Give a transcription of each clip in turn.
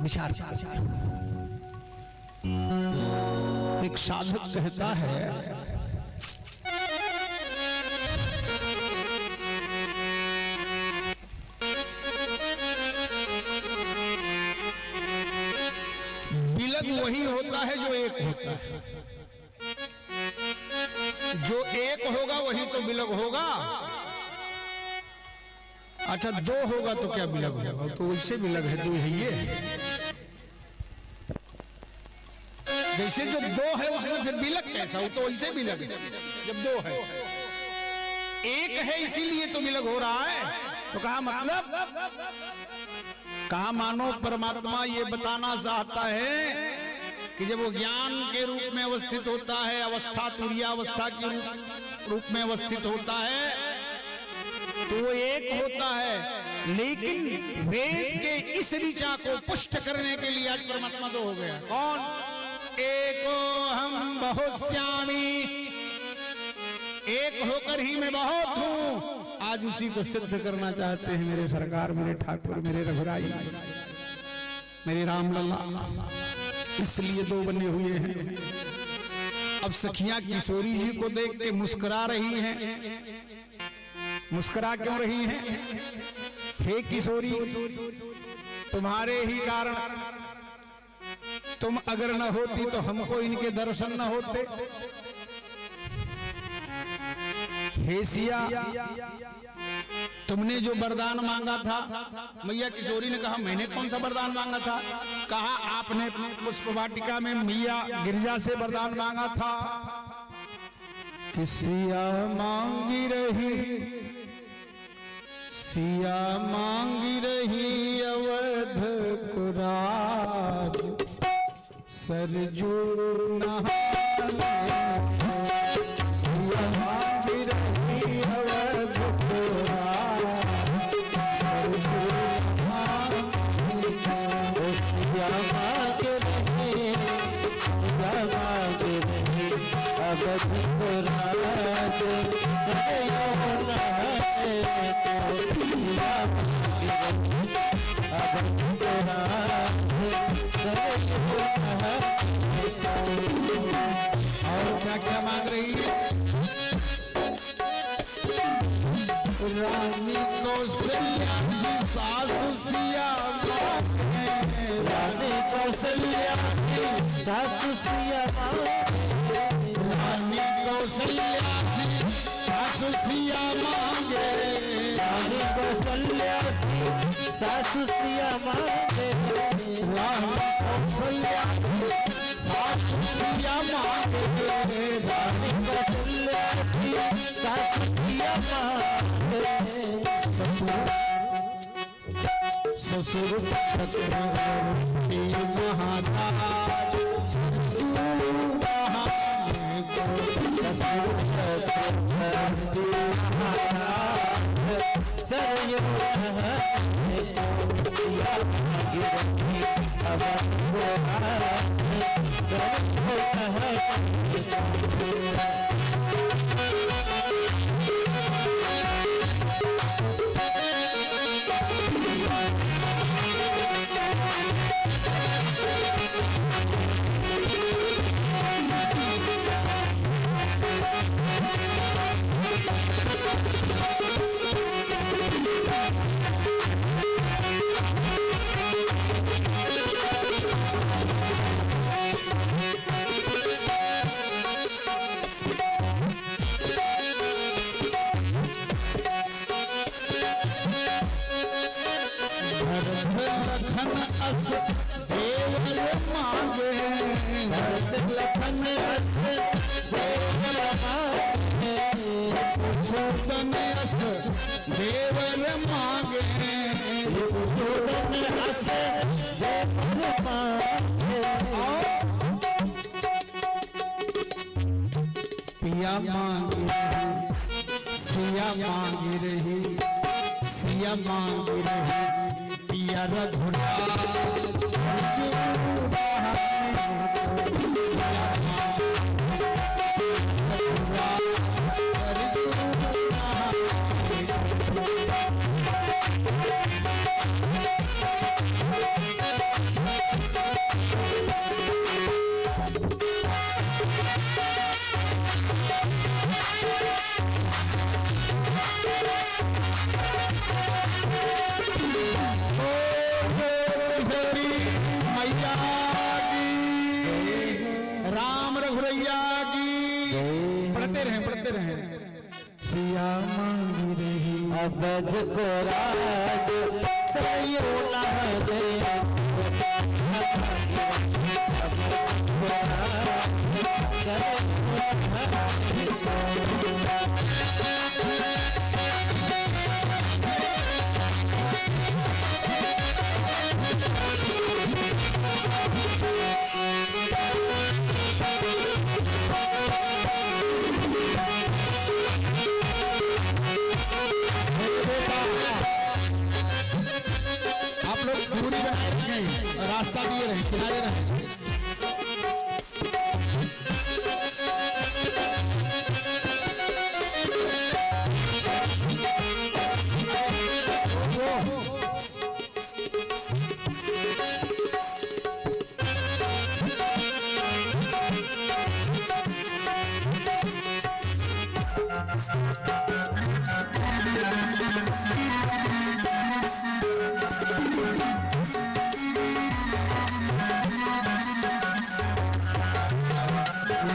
विचार। एक साधक कहता है, बिलग वही होता है जो एक होता है। जो एक होगा वही तो बिलग होगा। अच्छा, दो होगा तो क्या बिलग होगा? तो वैसे बिलग है, तो ये जैसे जो दो है उसमें फिर बिलग कैसा हो? तो वैसे बिलग है जब दो है। एक है इसीलिए तो बिलग हो रहा है। तो कहा मतलब, कहा मानो परमात्मा ये बताना चाहता है कि जब वो ज्ञान के रूप में अवस्थित होता है, अवस्था तुरीयावस्था के रूप में अवस्थित होता है, तो वो एक होता है। लेकिन वेद के इस ऋचा को पुष्ट करने के लिए आज परमात्मा दो हो गया। कौन? एको हम बहुश्यामी, एक होकर ही मैं बहुत हूं। आज उसी को सिद्ध करना चाहते हैं मेरे सरकार, मेरे ठाकुर, मेरे रघुराई, मेरे रामलला। इसलिए दो बने हुए हैं। अब सखियां किशोरी जी को देख के मुस्कुरा रही हैं। मुस्कुरा क्यों रही हैं? हे किशोरी, तुम्हारे ही कारण, तुम अगर न होती तो हमको इनके दर्शन न होते। हे सिया, तुमने जो वरदान मांगा था, मैया किशोरी ने कहा मैंने कौन सा वरदान मांगा था? कहा आपने पुष्प वाटिका में मैया गिरिजा से वरदान मांगा था कि सिया मांगी रही, सिया मांगी रही अवध को राज, सरजू नहाने, सिया मांगी रही अवध को राज, सरजू नहाने, सिया मांग रही, सिया मांग रही अवध को राज, सरजू नहाने, सिया मांग रही अवध को राज, सरजू नहाने। और क्या क्या मांग रही है? रानी कौशल्या की सासु सिया मांगे, रानी कौशल्या की सासु सिया मांगे, रानी कौशल्या की सासु सिया मांगे, रानी कौशल्या की सासु सिया मांगे, रानी कौशल्या की सासु सिया मांगे, रानी कौशल्या की सासु सिया मांगे। ससुर चक्रवर्ती महाराज, सरयू नहाने, सिया मांग रही अवध को राज, सरयू नहाने। लखन अस देवल मांगे, लखन अस देवल मांगे, सूदन अस देवल मांगे, सूदन अस देवल मांगे। पिया मांगी रही, सिया मांगी रही, सिया मांगी रही पिया रघुनाथ, किशोरी मैया की, राम रघुरैया की। पढ़ते रहें सिया मांगी रही अवध को राज सयो न दे आप लोग दूरी बनाए रखें, रास्ता दिए रहें, किनारे रहें।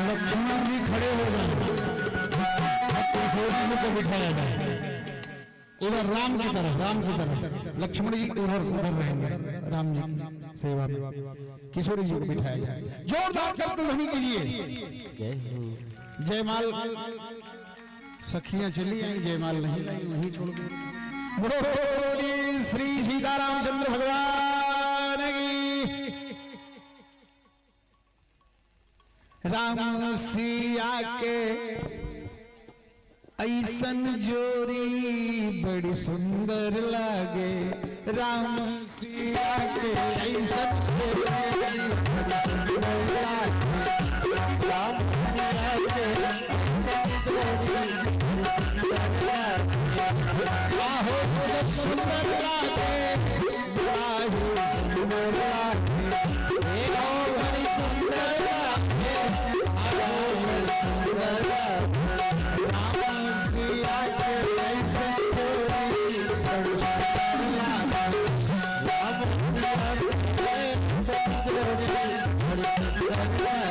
लक्ष्मण जी खड़े हो जाए, किशोरी जी को बिठाया जाए उधर राम की तरफ, लक्ष्मण जी उधर रहेंगे, राम जी की सेवा में किशोरी जी को बिठाया जाए। जोरदार करतल ध्वनि कीजिए। जयमाल सखियां चली आई, जयमाल नहीं लाई, वहीं छोड़ दो। बोली श्री सीतारामचंद्र भगवान की। राम सिया के ऐसन जोड़ी बड़ी सुंदर लागे, राम सिया के ऐसन जोड़ी बड़ी सुंदर लागे, राम सिया के ऐसन जोड़ी बड़ी सुंदर लागे, आहो सुंदर लागे, आहो सुंदर लागे, आहो बड़ी सुंदर लागे, आहो बड़ी सुंदर लागे, राम सिया के ऐसन जोड़ी बड़ी सुंदर लागे, राम सिया के ऐसन जोड़ी बड़ी सुंदर लागे।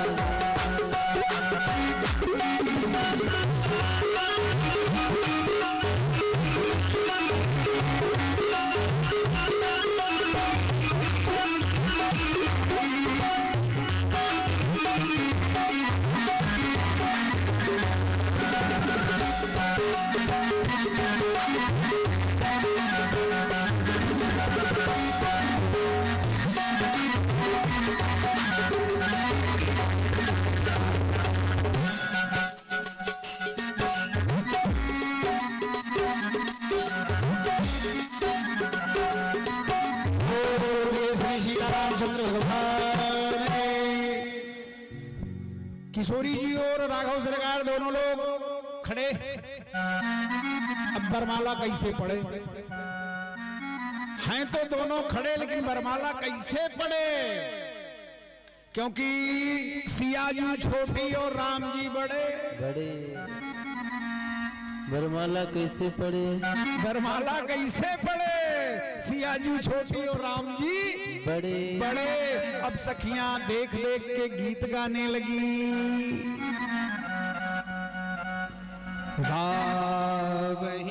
किशोरी जी और राघव सरकार दोनों लोग खड़े। अब बरमाला कैसे पड़े हैं, तो दोनों खड़े, लेकिन बरमाला कैसे पड़े, क्योंकि सिया जी छोटी और राम जी बड़े। बरमाला कैसे पड़े? बरमाला कैसे पड़े? सिया जी छोटी और राम जी बड़े बड़े। अब सखियां देख देख के गीत गाने लगी। गावेंगी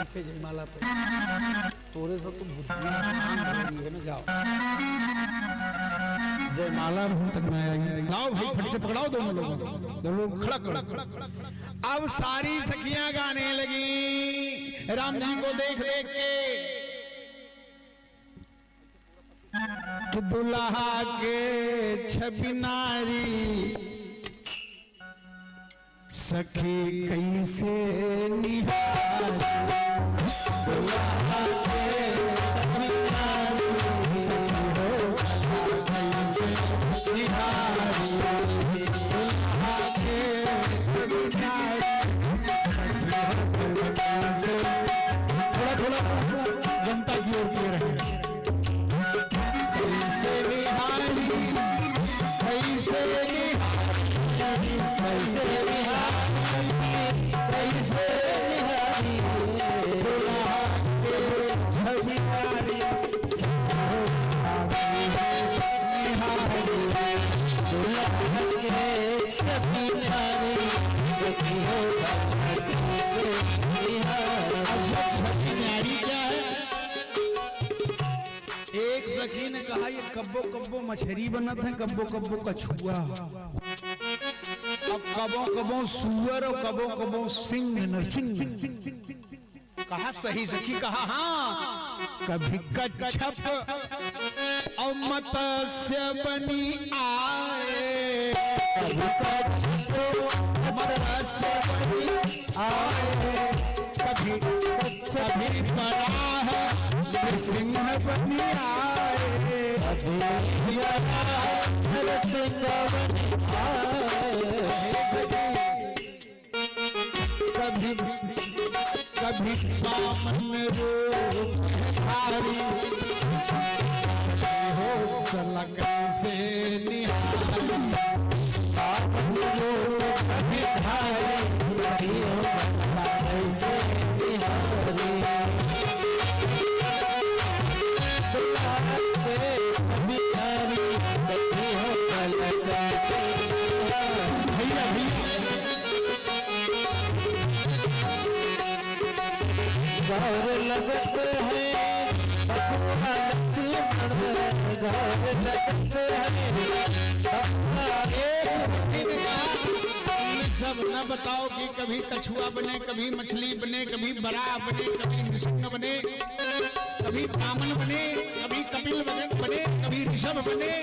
ऐसे जयमाला पे थोड़े सा तो बुद्धि है ना। जाओ जयमाला तक में आएगी। लाओ भाई फट से पकड़ाओ दोनों लोगों को, दोनों लोग खड़ा करो। अब सारी सखियां गाने लगी राम जी को देख देख के कि दुल्हा के छवि नारी सखी कैसे निहारी, दुल्हा के छवि नारी सखी हो कैसे निहारी, दुल्हा के छवि नारी सखी हो कैसे। थोड़ा थोड़ा जनता की ओर किए रहे। कैसे निहारी, कैसे निहारी, कैसे निहारी, कैसे निहारी, कहा ये कब्बो कब्बो मछली बनत है, कब्बो कब्बो कछुआ, अब कबो कबो सुअर और कबो कबो सिंह नरसिंह। कहा सही सखी कहा हाँ, कभी कच्छप और मत्स्य बनी आए, कभी कच्छप मत्स्य बनी आए, कभी कभी बराह सिंह बनी आए, कभी नरसिंह बनी आए, कभी कभी बामन रूप धारी, हो चला कैसे निहारी, बामन रूप धारी, सखी हो चला कैसे निहारी, दुलार से बिहारी, सखी हो चला कैसे निहारी। गौर लगत है बबुआ लक्ष्मण, गौर लगत है सब न बताओ कि कभी कछुआ बने, कभी मछली बने, कभी बरा बने, कभी नृसिंह बने, कभी बामन बने, कभी कपिल बने, कभी ऋषभ बने,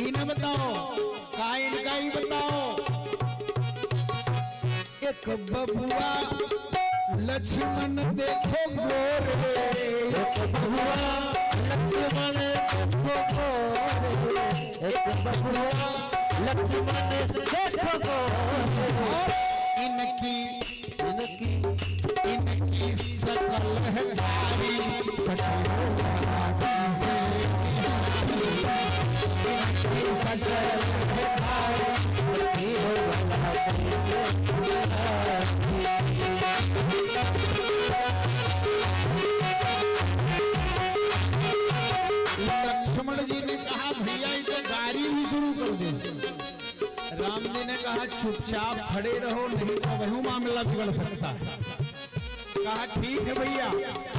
इन्हें बताओ का इनका ही बताओ। एक बबुआ लक्ष्मण देखो गोरे, एक बबुआ लक्ष्मण देखो गोरे, एक बबुआ लक्ष्मण देखो गोरे, इनकी इनकी इनकी सकल है भारी, सकल से इनकी सकल है भारी, सखी हो वाला कैसे लक्ष्मण जी ने कहा भैया इनको गाड़ी भी शुरू कर दे। राम जी ने कहा चुपचाप खड़े रहो, नहीं तो वही मामला बिगड़ सकता है। कहा ठीक है भैया।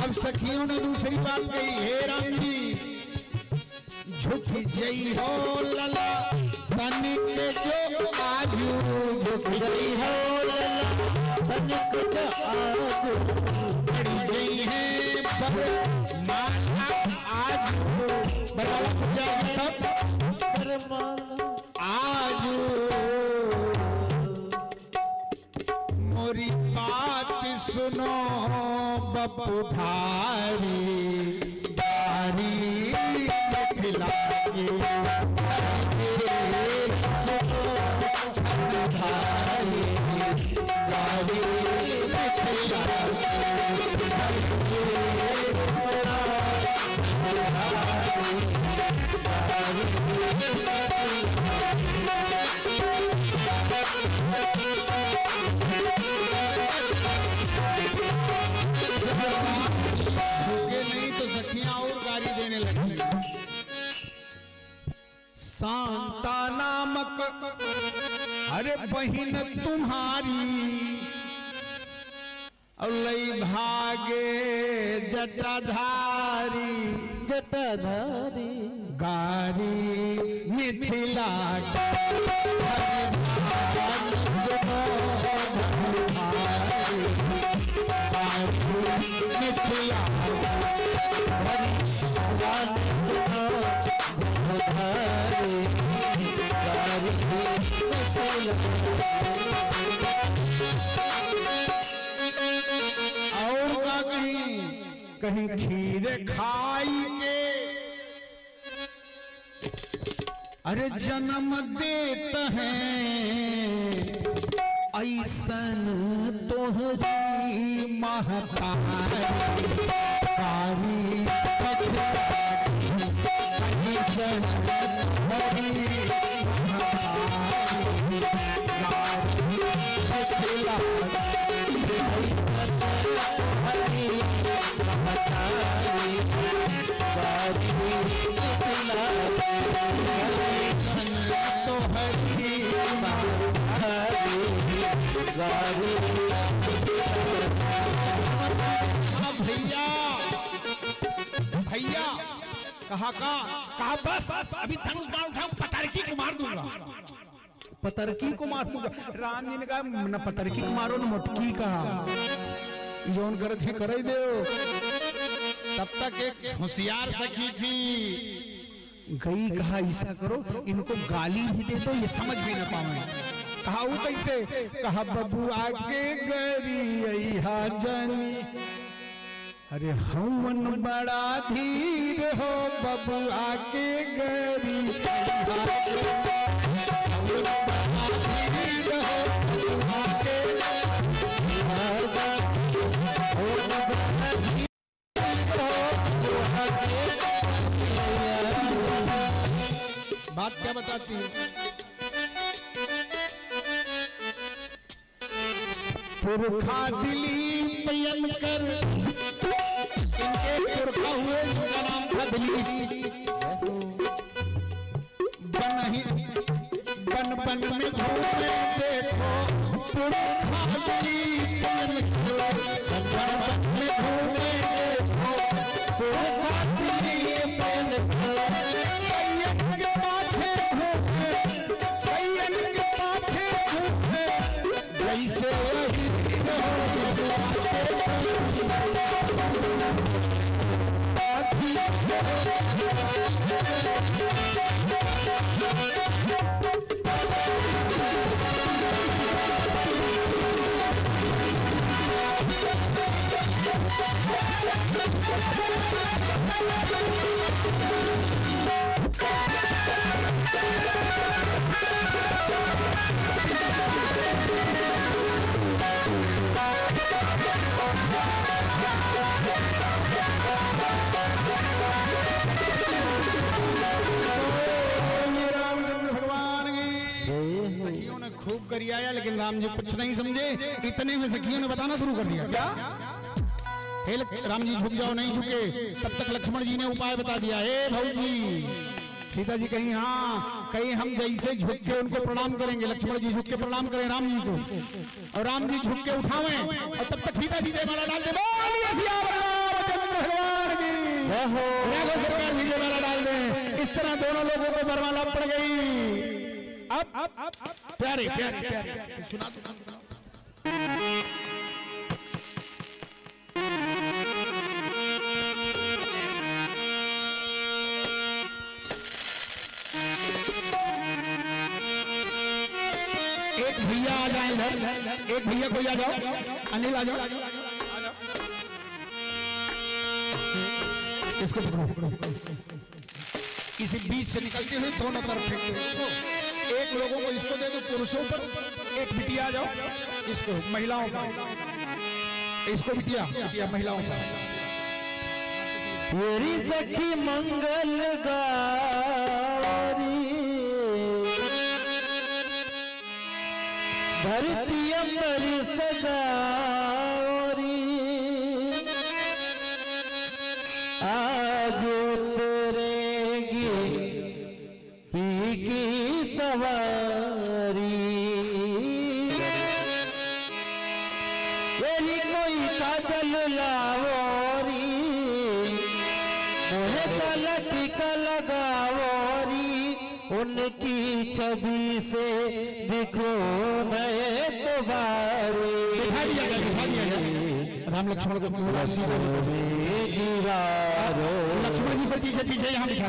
अब सखियों ने दूसरी बात कही, हे राम जी झुक जई हो लला तनिक जो आजू, झुक गई हो लला तनिक जो आजू, पड़ी गई है पर माना आज बराबर पूजा सब आज मोरी बात सुनो बपु धारी, धारी मिथिला की सुनो धारी, धारी मिथिला नहीं तो सखियां और गाली देने लगी। शांता नामक अरे बहिन तुम्हारी और लई भागे जटाधारी, जटाधारी गारी मिथिला मिथिला और का कहीं खीर खाई के अरे जन्म देत हैं ऐसन तोहरी महतारी, ऐसन तोहरी भैया भैया कहा बस अभी धनुष बाण उठाऊं पतरकी को मार दूंगा, पतरकी को मार दूंगा। राम जी ने कहा न पतरकी को मारो न मोटकी कहा, जोन करत ही कर दो। तब तक एक होशियार सखी थी गई, कहा ऐसा करो इनको गाली भी दे दो ये समझ भी न पावे। कहा वो कैसे, कहा बबू आगे गरी जानी, अरे हवन बड़ा धीर हो बबू आगे गरी बात क्या बताती है। पुरखा दिलीप पयन कर, इनके पुरखा हुए जिनका नाम था दिलीप, बन में घूमे देखो पुरखा दिलीप पयन कर, बन में घूमे देखो पुरखा दिलीप पयन कर। सखियों ने खूब करी आया, लेकिन राम जी कुछ नहीं समझे। इतने में सखियों ने बताना शुरू कर दिया, क्या हे राम जी झुक जाओ, नहीं झुके। तब तक लक्ष्मण जी ने उपाय बता दिया, हे भाऊजी सीता जी कहीं हाँ कहीं हम जैसे झुक के उनको प्रणाम करेंगे, लक्ष्मण जी झुक के प्रणाम करें राम जी को, और राम जी झुक के उठावे, और तब तक सीता जी जयमाला डाल दे, सरकार भी जयमाला डाल दे। इस तरह दोनों लोगों को वरमाला पड़ गई। अब प्यारे प्यारे प्यारे सुना एक भैया आ जाए इधर, एक भैया कोई आ जाओ, अनिल आ जाओ, इसको इसी बीच से निकलते हुए दोनों तरफ फेंक, एक लोगों को इसको दे दो पुरुषों पर, एक बिटिया आ जाओ, इसको महिलाओं का, इसको बिटिया महिलाओं का। मेरी सखी मंगल गौरी धरती अंबर सजाओरी, आज उतरेगी पी की सवारी, यही कोई काजल लावोरी, मोहे का टीका लगावोरी, उनकी छवि से दिखो नए तुम्हारे। राम लक्ष्मण को लक्ष्मण जी को पीछे पीछे यहाँ दिखा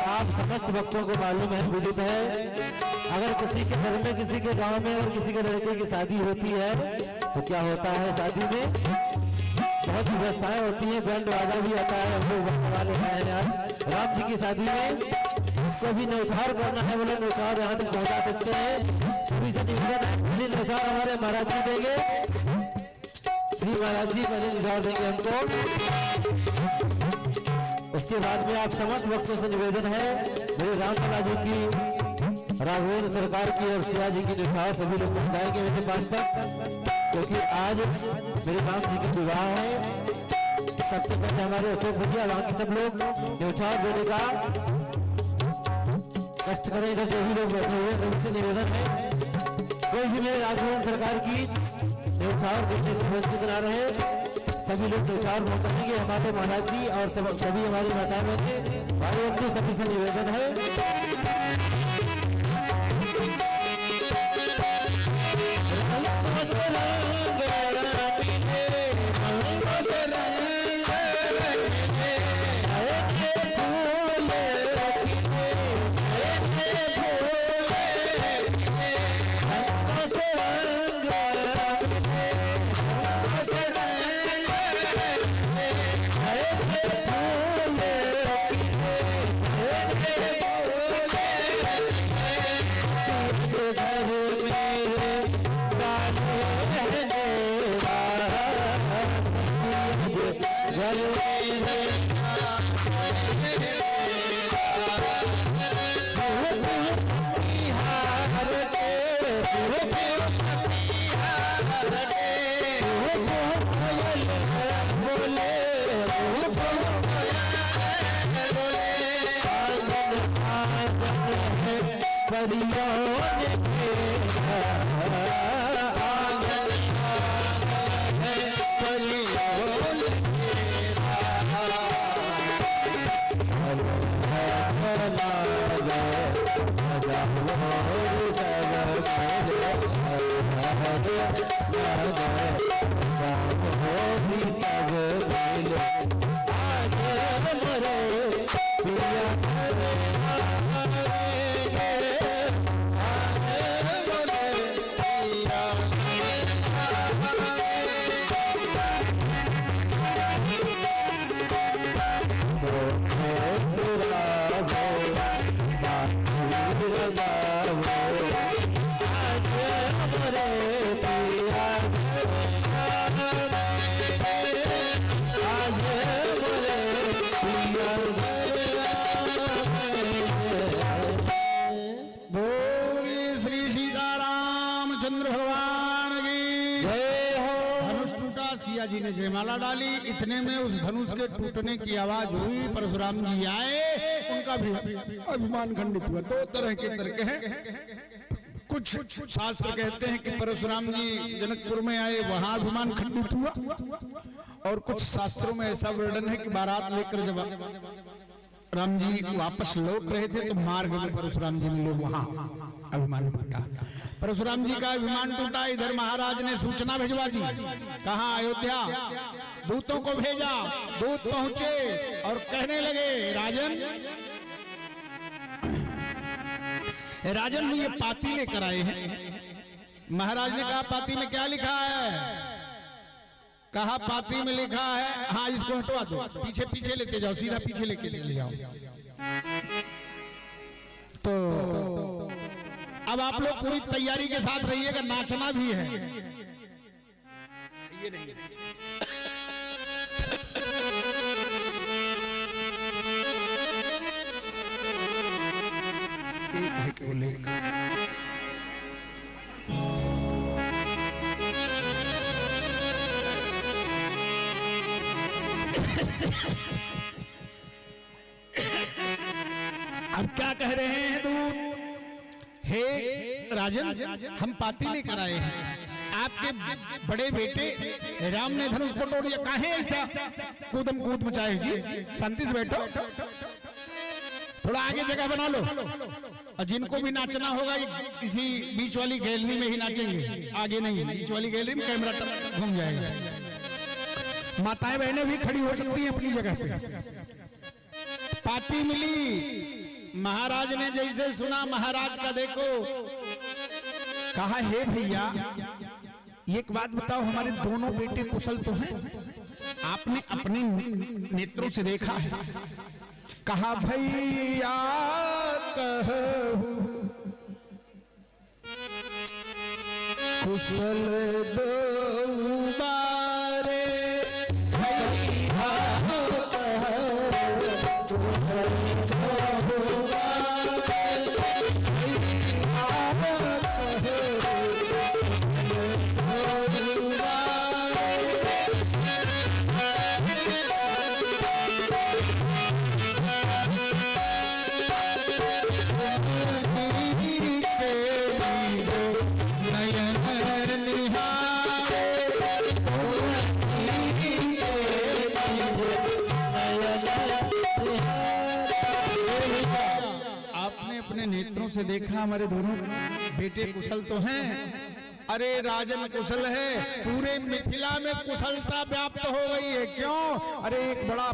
आप समस्त भक्तों को मालूम है, विदित है, अगर किसी के घर में, किसी के गांव में और किसी के लड़के की शादी होती है तो क्या होता है, शादी में बहुत व्यवस्थाएं होती हैं, बैंड बाजा भी आता है। हम लोग वाले हैं यार, राम जी की शादी में कभी न्यौछावर करना है, बोले न्यौछावर यहाँ तक पहुँचा सकते हैं। सभी से निवेदन है, न्यौछावर हमारे महाराज जी देंगे, श्री महाराज जी पहले न्यौछावर देंगे हमको। उसके बाद में आप समस्त भक्तों से निवेदन है, मेरे रामलला जी की, राघवेंद्र सरकार की और सिया जी की न्यौछावर सभी लोग पहुंचाएंगे मेरे पास तक, क्योंकि आज मेरे राम जी का विवाह है। सबसे पहले हमारे अशोक भैया, बाकी सब लोग न्यौछावर देने का कष्ट करें। इधर जो भी लोग बैठे हुए सभी से निवेदन है, कोई भी मेरे राघवेंद्र सरकार की न्यौछावर देने से वंचित ना रहे। सभी लोग न्यौछावर पहुंचाएंगे, हमारे महाराज जी और सभी हमारी माताएं बहनें, भाई बंधु सभी से निवेदन है। सिया जी ने जयमाला डाली, इतने में उस धनुष के टूटने की आवाज हुई। परशुराम जी आए, उनका भी अभिमान खंडित हुआ। दो तरह के तर्क हैं, कुछ शास्त्र कहते हैं कि परशुराम जी जनकपुर में आए, वहां अभिमान खंडित हुआ, और कुछ शास्त्रों में ऐसा वर्णन है कि बारात लेकर जब राम जी वापस लौट रहे थे तो मार्ग में परशुराम जी मिले, वहां अभिमान टूटा। परशुराम जी का अभिमान टूटा। इधर महाराज ने सूचना भिजवा दी, कहा अयोध्या दूतों को भेजा, दूत पहुंचे और कहने लगे राजन ये पाती लेकर आए हैं। महाराज ने कहा पाती में क्या लिखा है? कहा पाती में लिखा है, हाँ इसको हटवा दो, पीछे पीछे लेते जाओ, सीधा पीछे लेके ले जाओ। तो अब आप लोग पूरी तैयारी के साथ रहिएगा, नाचना भी है। ये नहीं एक है केवल एक। अब क्या कह रहे हैं तू? हे राजन, हम पाती लेकर आए हैं। आपके बड़े बेटे राम ने धनुष को तोड़ दिया। काहे ऐसा कूदम कूद मचाए जी? शांति से बैठो, थोड़ा आगे जगह बना लो। और जिनको भी नाचना होगा किसी बीच वाली गैलरी में ही नाचेंगे, आगे नहीं। बीच वाली गैलरी में कैमरा घूम जाएगा। माताएं बहनें भी खड़ी हो सकती हैं अपनी जगह पे। पाती मिली, महाराज ने जैसे सुना, महाराज का देखो कहा, हे भैया एक बात बताओ, हमारे दोनों बेटे कुशल तो हैं? आपने अपने नेत्रों से देखा है। कहा भैया कहूं कुशल दो बारे, भैया नेत्रों से देखा, हमारे दोनों बेटे कुशल तो हैं। अरे राजन कुशल है, पूरे मिथिला में कुशलता व्याप्त हो गई है। क्यों? अरे एक बड़ा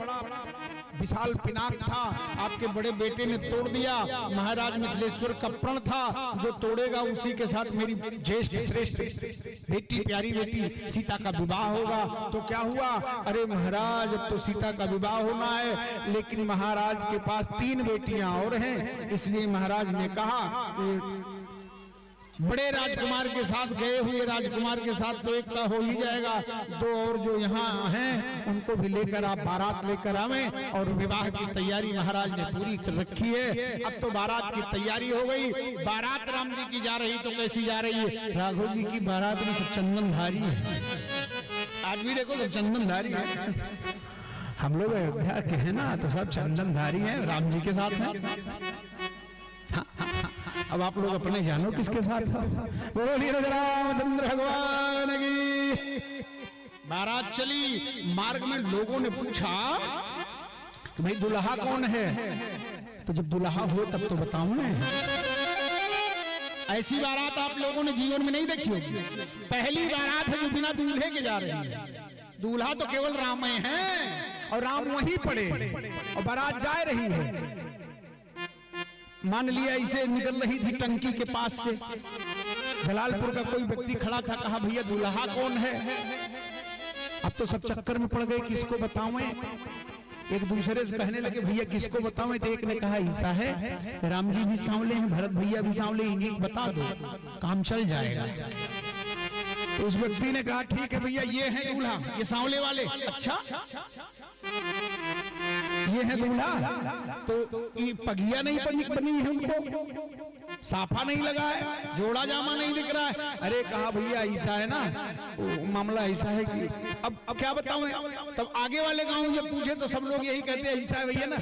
विशाल पिनाक था, आपके बड़े बेटे ने तोड़ दिया। महाराज मिथिलेश्वर का प्रण था, जो तोड़ेगा उसी के साथ मेरी ज्येष्ठ श्रेष्ठ बेटी, प्यारी बेटी सीता का विवाह होगा। तो क्या हुआ? अरे महाराज अब तो सीता का विवाह होना है, लेकिन महाराज के पास 3 बेटियां और हैं। इसलिए महाराज ने कहा बड़े राजकुमार के साथ गए हुए राजकुमार के साथ तो एक का हो ही जाएगा, 2 और जो यहाँ हैं उनको भी लेकर आप बारात लेकर आवें। और विवाह की तैयारी महाराज ने पूरी कर रखी है। अब तो बारात की तैयारी हो गई। बारात राम जी की जा रही, तो कैसी जा रही है? राघव जी की बारात में सब चंदनधारी है। आज भी देखो तो चंदनधारी है। हम लोग अयोध्या के हैं ना, तो सब चंदनधारी है, राम जी के साथ है। अब आप लोग अपने जानो किसके साथ? बोलिए रामचंद्र भगवान की। बारात चली, मार्ग में लोगों ने पूछा कि भाई दुल्हा कौन है? तो जब दुल्हा हो तब तो बताऊं मैं। ऐसी बारात आप लोगों ने जीवन में नहीं देखी होगी। पहली बारात है जो बिना दूल्हे के जा रही है। दूल्हा तो केवल राम है और राम वहीं पड़े और बारात जा रही है। मान लिया इसे निकल रही थी टंकी के पास से, जलालपुर का कोई व्यक्ति खड़ा था, कहा भैया दूल्हा कौन है? अब तो सब चक्कर में पड़ गए, किसको बताऊं? एक दूसरे से कहने लगे भैया किसको बताऊं? तो एक ने कहा ईसा है, राम जी भी सांवले हैं, भरत भैया भी सांवले, इन्हें बता दो, काम चल जाएगा। तो उस व्यक्ति ने कहा ठीक है भैया, ये है दूल्हा, ये सांवले वाले। अच्छा ये है दूल्हा, तो ये पगिया नहीं बनी है, उनको साफा नहीं लगा है, जोड़ा जामा नहीं दिख रहा है। अरे कहा भैया ऐसा है ना, मामला ऐसा है कि अब क्या बताऊं। तब आगे वाले गांव जब पूछे तो सब लोग यही कहते हैं ऐसा है भैया ना,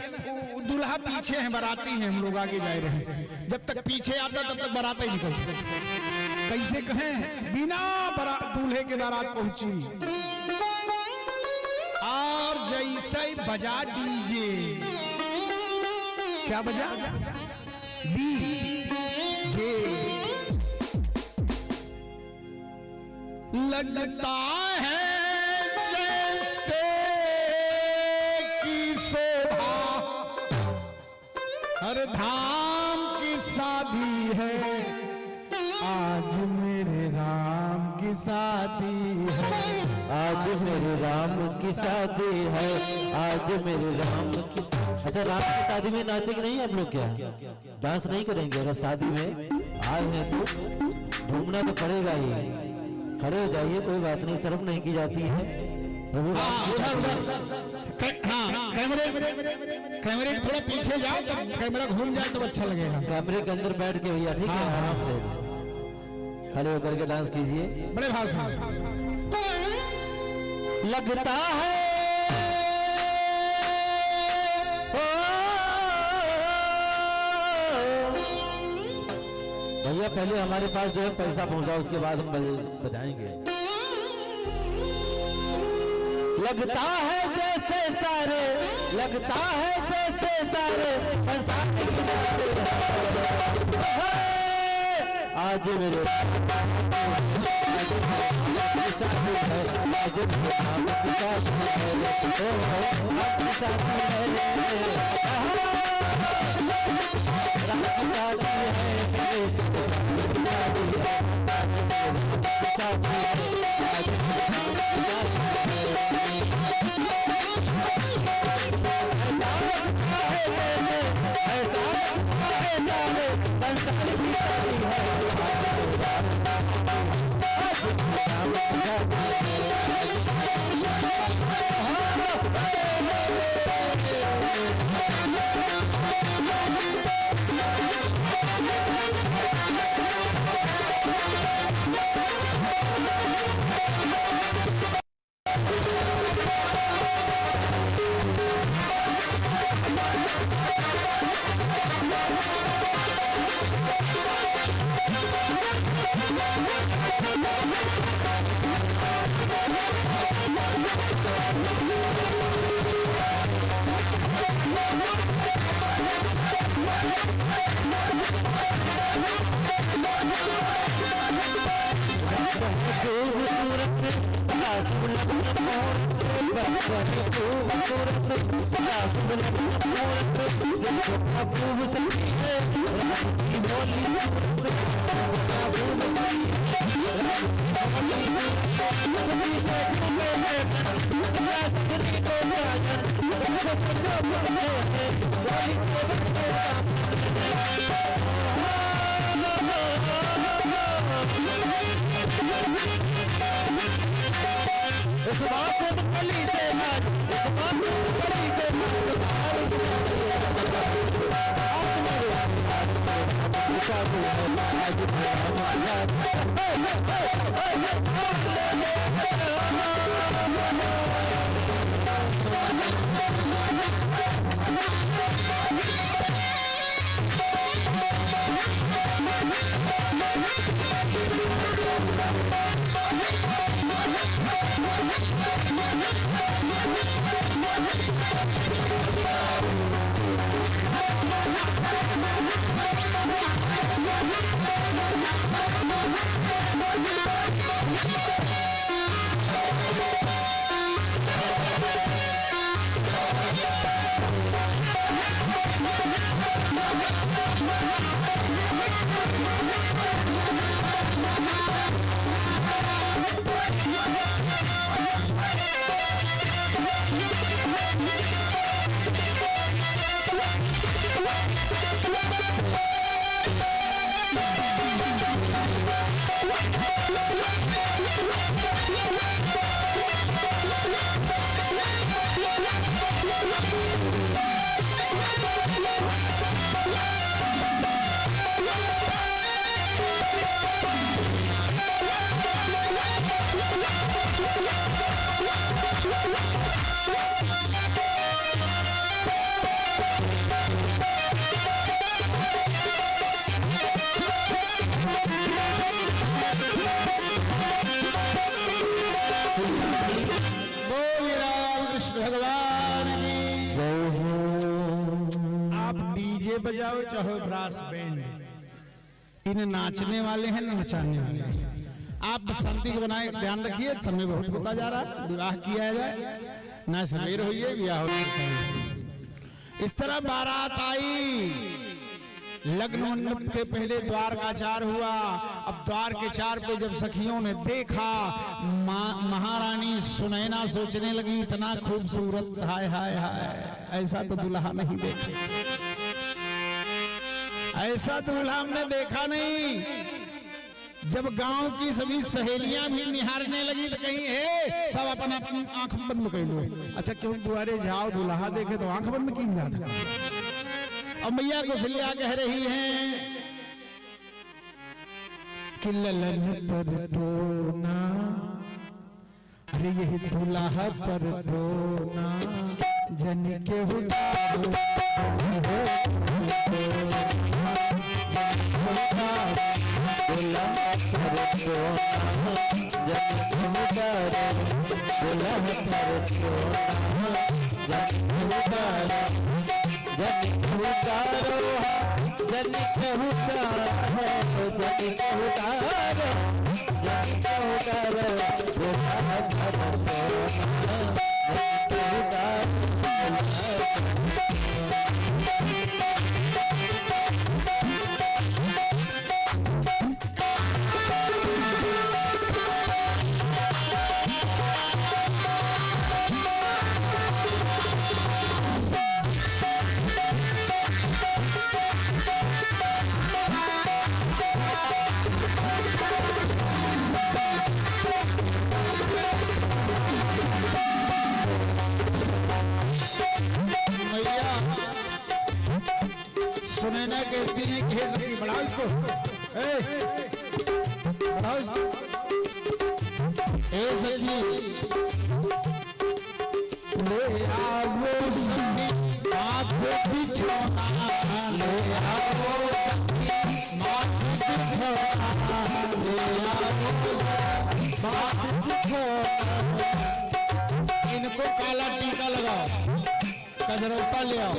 दूल्हा पीछे है, बाराती है, हम लोग आगे जा रहे हैं। जब तक पीछे आता तब तक बारात ही निकलती। कैसे कहें, बिना दूल्हे के बारात पहुंची और जैसे बजा डीजे, क्या बजा? डीजे। लगता है जैसे कि शोभा हर धाम की शादी है, आज मेरे राम की शादी है, आज मेरे राम की शादी है, आज मेरे राम की। अच्छा, राम की शादी में नाचेंगे नहीं आप लोग? क्या डांस नहीं करेंगे? अगर शादी में आए हैं तो घूमना तो पड़ेगा ही। खड़े हो जाइए, कोई बात नहीं, शर्म नहीं की जाती है। प्रभु कैमरे थोड़ा पीछे जाओ, तो कैमरा घूम जाए तो अच्छा लगेगा। कैमरे के अंदर बैठ के भैया, ठीक है, आराम से खड़े होकर के डांस कीजिए। बड़े भाव से। लगता है भैया, पहले हमारे पास जो है पैसा पहुंचा, उसके बाद हम बजाएंगे। लगता है जैसे सारे, लगता है जैसे सारे संसार की आज मेरे साथी है, आज आपके साथी है, आपके साथी है, बजाओ चाहे ब्रास बैंड, इन नाचने वाले हैं ना नचाने वाले। आप शांति को बनाए, ध्यान रखिए, समय बहुत होता जा रहा है, विवाह किया जाए ना, सवेर होइए विवाह हो। इस तरह बारात आई, लग्न मंडप के पहले द्वार का चार हुआ। अब द्वार के चार पे जब सखियों ने देखा, महारानी सुनैना सोचने लगी, इतना खूबसूरत, हाय हाय हाय, ऐसा तो दुल्हा नहीं देखे, ऐसा दूल्हा हमने देखा नहीं। जब गांव की सभी सहेलियां भी निहारने लगी तो कहीं है सब अपना अपनी आंख बंद कर लो। अच्छा क्यों दुआरे जाओ दुल्हा देखे तो आंख बंद की जाता। अब मैया कौशल्या कह रही हैं कि ललन पर रोना, अरे यही दुल्हा पर रोना जन के उतारो सुनैना कहती है कि हे सखी बढ़ाओ इसको, बढ़ाओ इसको। हे सखी ले आओ सखी माथ बिछोना, ले आओ सखी माथ बिछोना, ले आओ माथ बिछोना। इनको काला टीका लगाओ, कजरौटा ले आओ,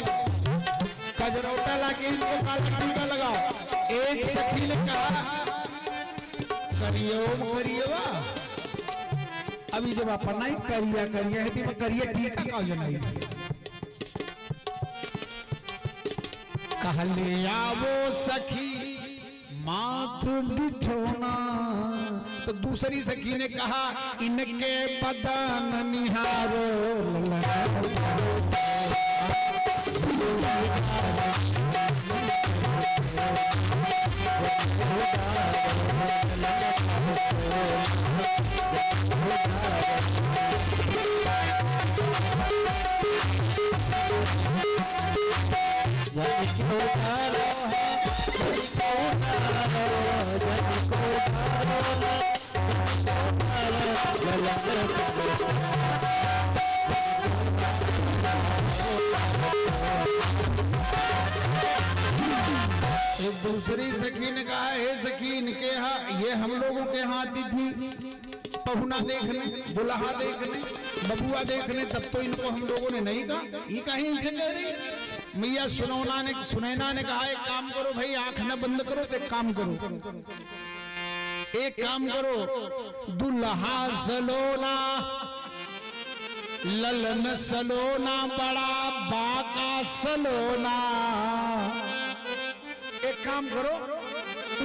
कजरौटा लाके इनको काला टीका लगाओ। एक सखी ने कहा करियो करिएवा, अभी जब अपना ही करिया करिया है तो करिए टीका का जनाई। कहले आवो सखी माथ बिठोना, तो दूसरी सखी ने कहा इनके बदन निहारो, एक दूसरी सखी ने कहा हे सखी इनके यहाँ ये हम लोगों के यहाँ आती थी पहुना देखने, दुल्हा देखने, बबुआ देखने, तब तो इनको हम लोगों ने नहीं कहा, ये कहीं इनसे कह रही। मैया सुनैना ने कहा एक काम करो भाई, आंख न बंद करो तो एक काम करो, एक काम करो, दुल्हा सलोना ललन सलोना बड़ा बाका सलोना, एक काम करो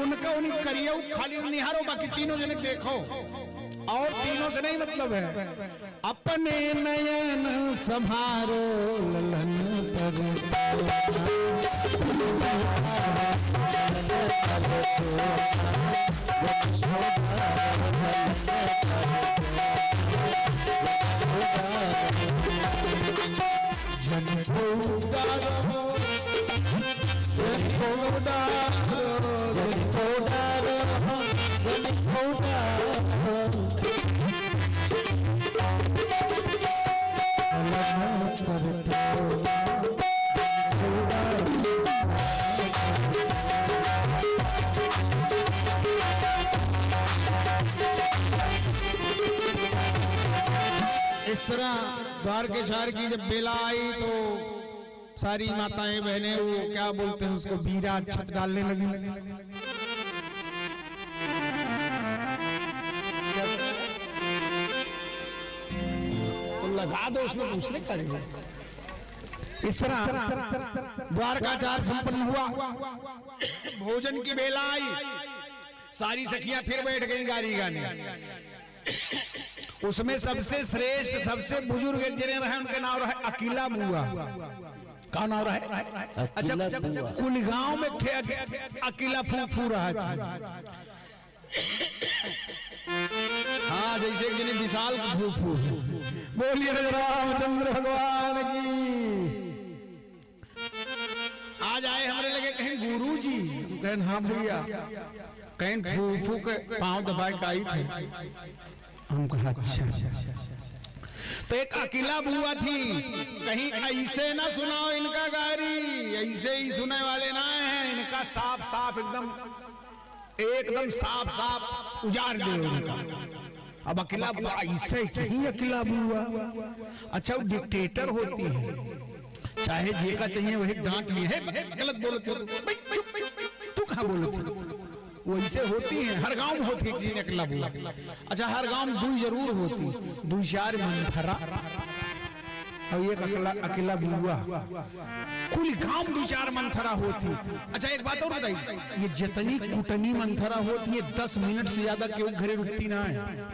उनका उन्हीं करियो खाली निहारो, बाकी तीनों जने देखो, और तीनों से नहीं मतलब है, अपने नयन संभारो ललन पर इस तरह द्वार के चार की जब बेला आई तो सारी माताएं बहनें वो क्या बोलते हैं उसको बीरा छत डालने लगी। तो लगा दो उसमें पूछने करेंगे। इस तरह द्वारकाचार संपन्न हुआ, भोजन की बेला आई, सारी सखियां फिर बैठ गई गारी गाने। उसमें सबसे श्रेष्ठ सबसे बुजुर्ग जिन्हें रहे उनका नाम रहा अकीला बुआ। का नाम रहा? अच्छा कुल गांव में अकीला फूफू रहा था। हाँ, जैसे कि विशाल फूफू। बोलिए रामचंद्र भगवान की। आज आए हमारे लगे कहीं गुरु जी, कहें हाँ भैया, कहीं फूफू के पांव दबाए का आई थे। हम कहा अच्छा। तो एक अकेला बुआ थी, कहीं ऐसे ना सुनाओ इनका गारी, ऐसे ही सुने वाले ना है, इनका साफ साफ एकदम साफ साफ उजाड़ दे इनका। अब अकेला बुआ ऐसे कहीं अकेला बुआ, अच्छा वो डिक्टेटर होती है, चाहे जे का चाहिए वही डांट लिए है, गलत बोलो तू कहाँ बोलो, वो ऐसे होती है, हर गांव में होती है अकेला बुआ। अच्छा, हर गांव में दुई जरूर होती, दुई चार मंथरा और एक अकेला बुआ, कुल गांव में 2-4 मंथरा होती। अच्छा, एक बात और बताइए, ये जितनी कुटनी मंथरा होती है 10 मिनट से ज्यादा क्यों घरे रुकती ना है,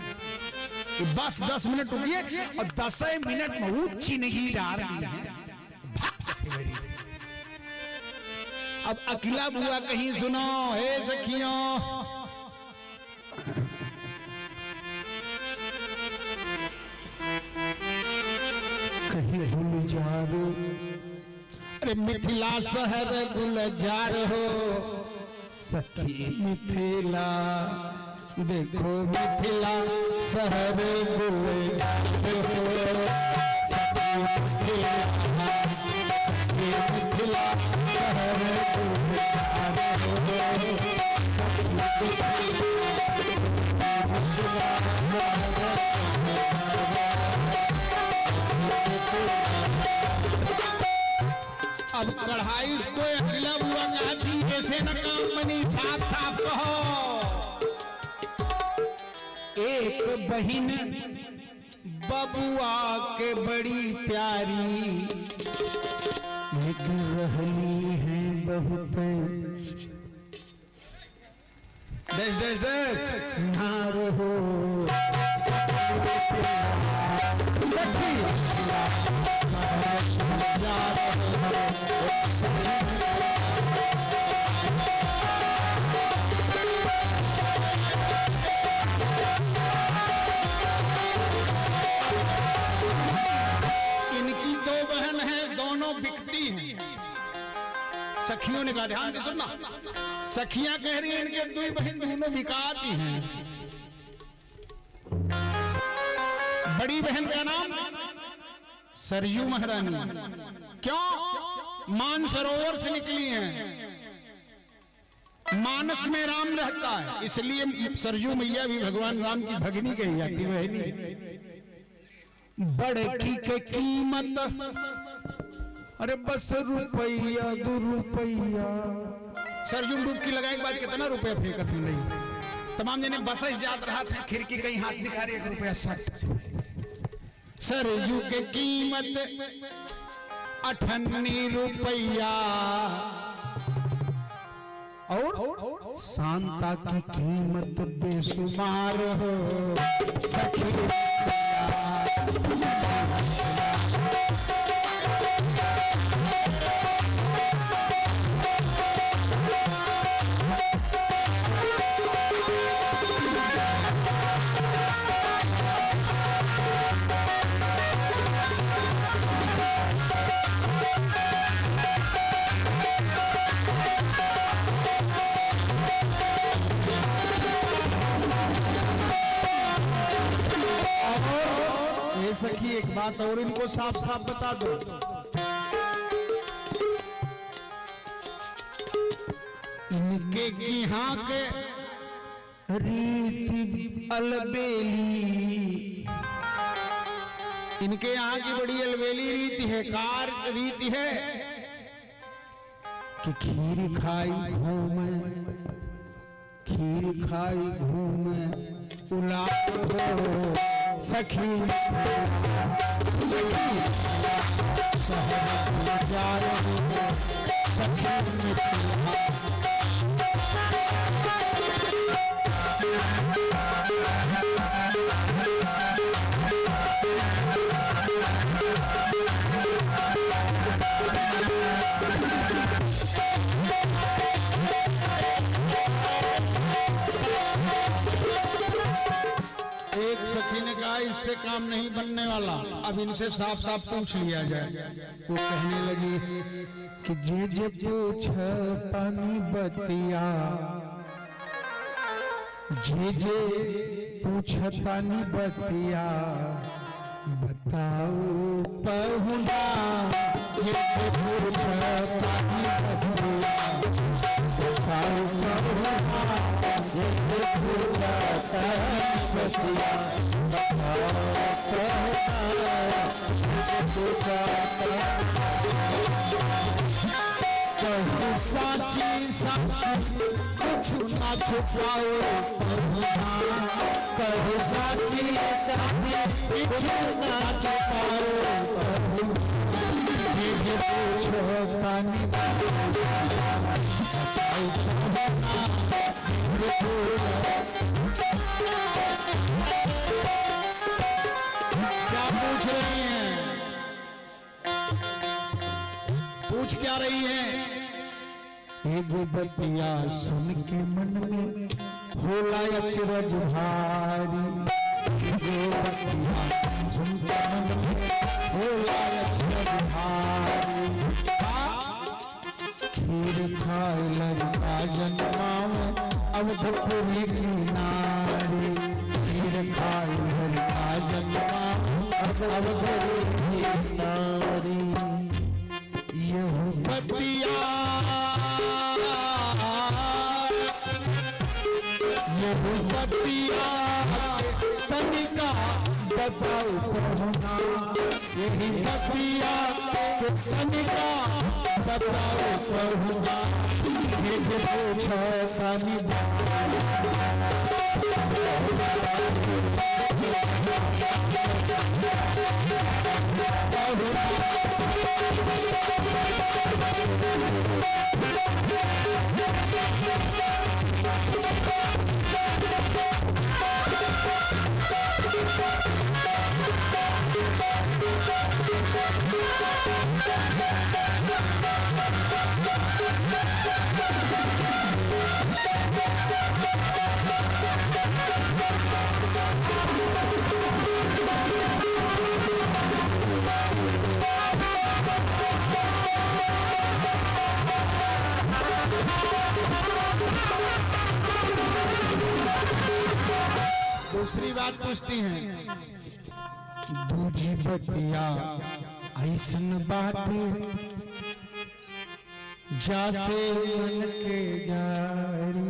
बस 10 मिनट रुकिए और 10 मिनट में वो चिनगी डाल रही है। अब अकेला बुआ कहीं सुनो, हे सखियों, कहीं गुलजार, अरे मिथिला शहर गुलजार हो, सखी मिथिला देखो, मिथिला शहर गुलजार हो, सखी मिथिला शहर गुलजार हो। अब कढ़ाई उसको अकेला बुआ कहती, ऐसे न काम बनी, साफ साफ कहो। एक बहिन बबुआ के बड़ी प्यारी, लेकिन रहली है बहुत डैश डैश डैश ना रहो। इनकी 2 बहन हैं, दोनों बिकती हैं। सखियों ने कहा, ध्यान से सुनना, सखियां कह रही हैं इनके 2 बहन दोनों बिकाती हैं। बड़ी बहन का नाम सरयू महारानी, क्यों? मानसरोवर से निकली हैं, मानस में राम रहता है, इसलिए सरयू मैया भी भगवान राम की भगिनी कही जाती, बहनी। बड़की के कीमत अरे बस रुपया 2 रुपया, सरयू डुबकी लगाए के बाद कितना रुपया फेंकत नहीं। तमाम जने बस जात रहा था, खिड़की कहीं हाथ दिखा रही, 1 रुपया 60। सरयू के कीमत 58 रुपया, और शांता की कीमत बेशुमार हो, सखी सखी, एक बात और इनको साफ साफ बता दो, इनके यहाँ के रीति अलबेली, इनके यहाँ की बड़ी अलबेली रीति है, कार रीति है कि खीर खाई घूमे, खीर खाई घूमे उलाट हो, सखी है इससे काम नहीं बनने वाला, अब इनसे साफ साफ पूछ लिया जाए। वो कहने लगी कि जे पूछ तनी बतिया, जे पूछ तनी बतिया, बताओ पहुना। जे पूछ तनी बतिया, बताओ पहुना। साची साची कुछ ना छुपाओ, कहो साची साची कुछ ना छुपाओ। जे पूछो पानी क्या पूछ रही हैं? पूछ क्या रही हैं? एगो बतिया सुन के मन में होला अचरज भारी, एगो बतिया सुन के मन में होला अचरज भारी। खीर खाए लड़का जन्मावे अवधपुरी की नारी, खीर खाए लड़का जन्मावे अवधपुरी की नारी। यह बतिया तनिका बताओ पहुना, यही बतिया तनिका बताओ पहुना। जे पूछो तनी दूसरी बात पूछती हैं। दूजी बतिया ऐसन बाटे जासे मन के जारी,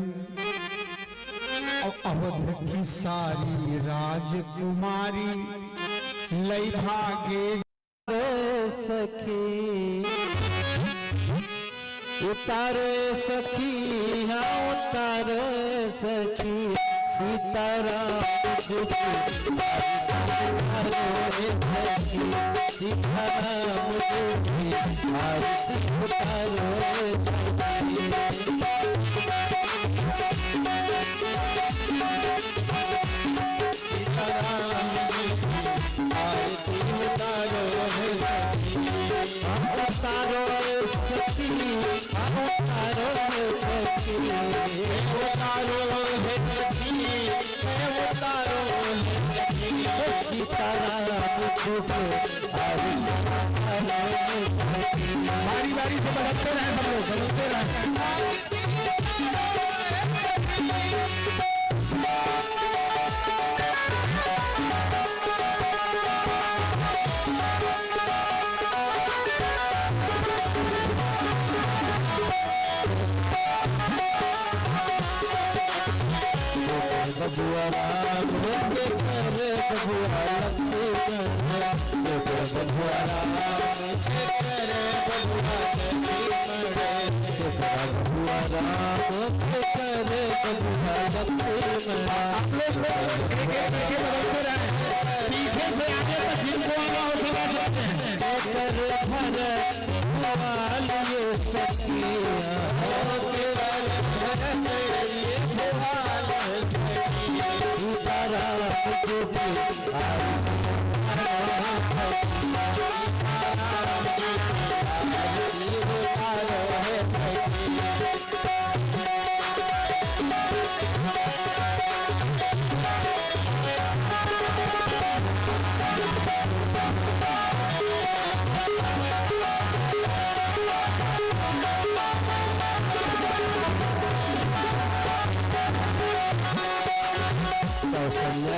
और अवध की सारी राजकुमारी लई भागे सखी। उतारे सखी हाँ उतारे सखी, सीताराम बारी बारी से बदलते रहे, सब लोग बदलते रहे। पीछे से आगे तक जिनको आना हो सका सकते हैं।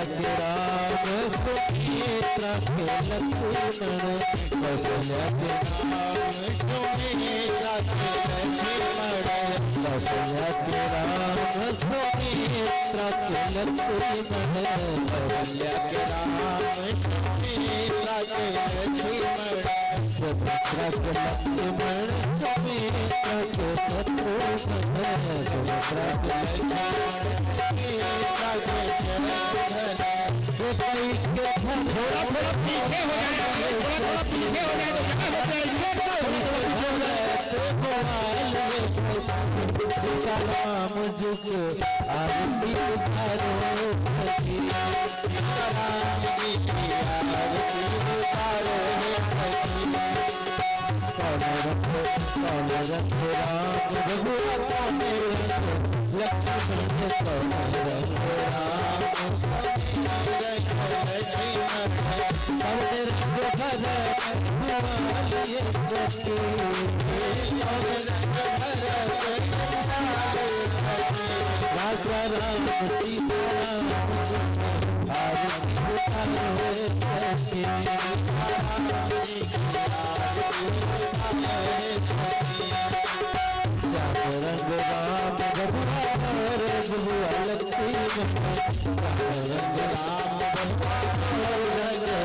के राम सुमित्रा के लक्ष्मण, कौशल्या के राम सुमित्रा के लक्ष्मण, कौशल्या के राम सुमित्रा के लक्ष्मण, कौशल्या के राम सुमित्रा के लक्ष्मण, सुमित्रा के लक्ष्मण, सुमित्रा के शत्रुघ्न, सुमित्रा के लक्ष्मण, सुमित्रा के शत्रुघ्न, कई के धन थोड़ा थोड़ा पीछे हो जाए, थोड़ा पीछे हो जाए सलाम झुके आरती उतारो सखी, सलाम की आरती उतारो सखी, कौन रखो राम रघुरा लक्ष्मण, कौन रखो राम रंग राम रघुवर रघुआ लक्ष्मण, रंग राम रघुवर रंग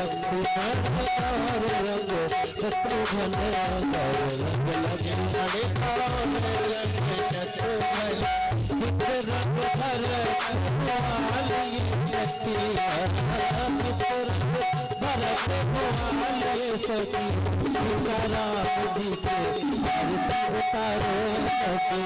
लक्ष्मण, रंग शत्रुघ्न, रंग लक्ष्मण, रंग शत्रुघ्न, रंग भरत भुआल सखी, भरत भुआल सखी, राम जी के आरती उतारो सखी,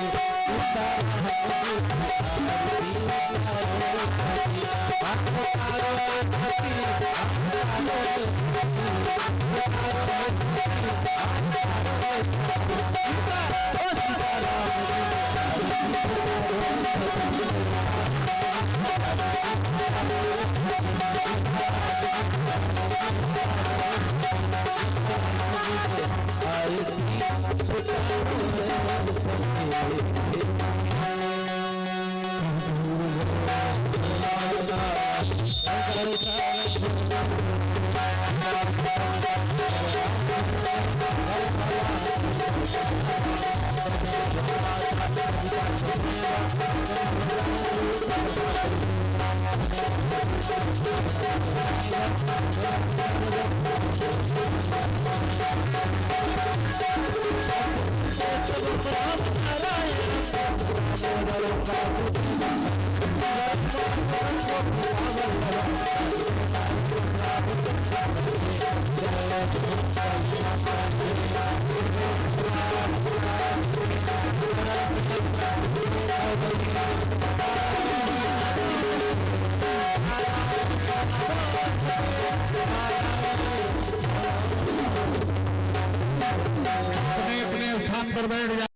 अपने स्थान पर बैठ जाए।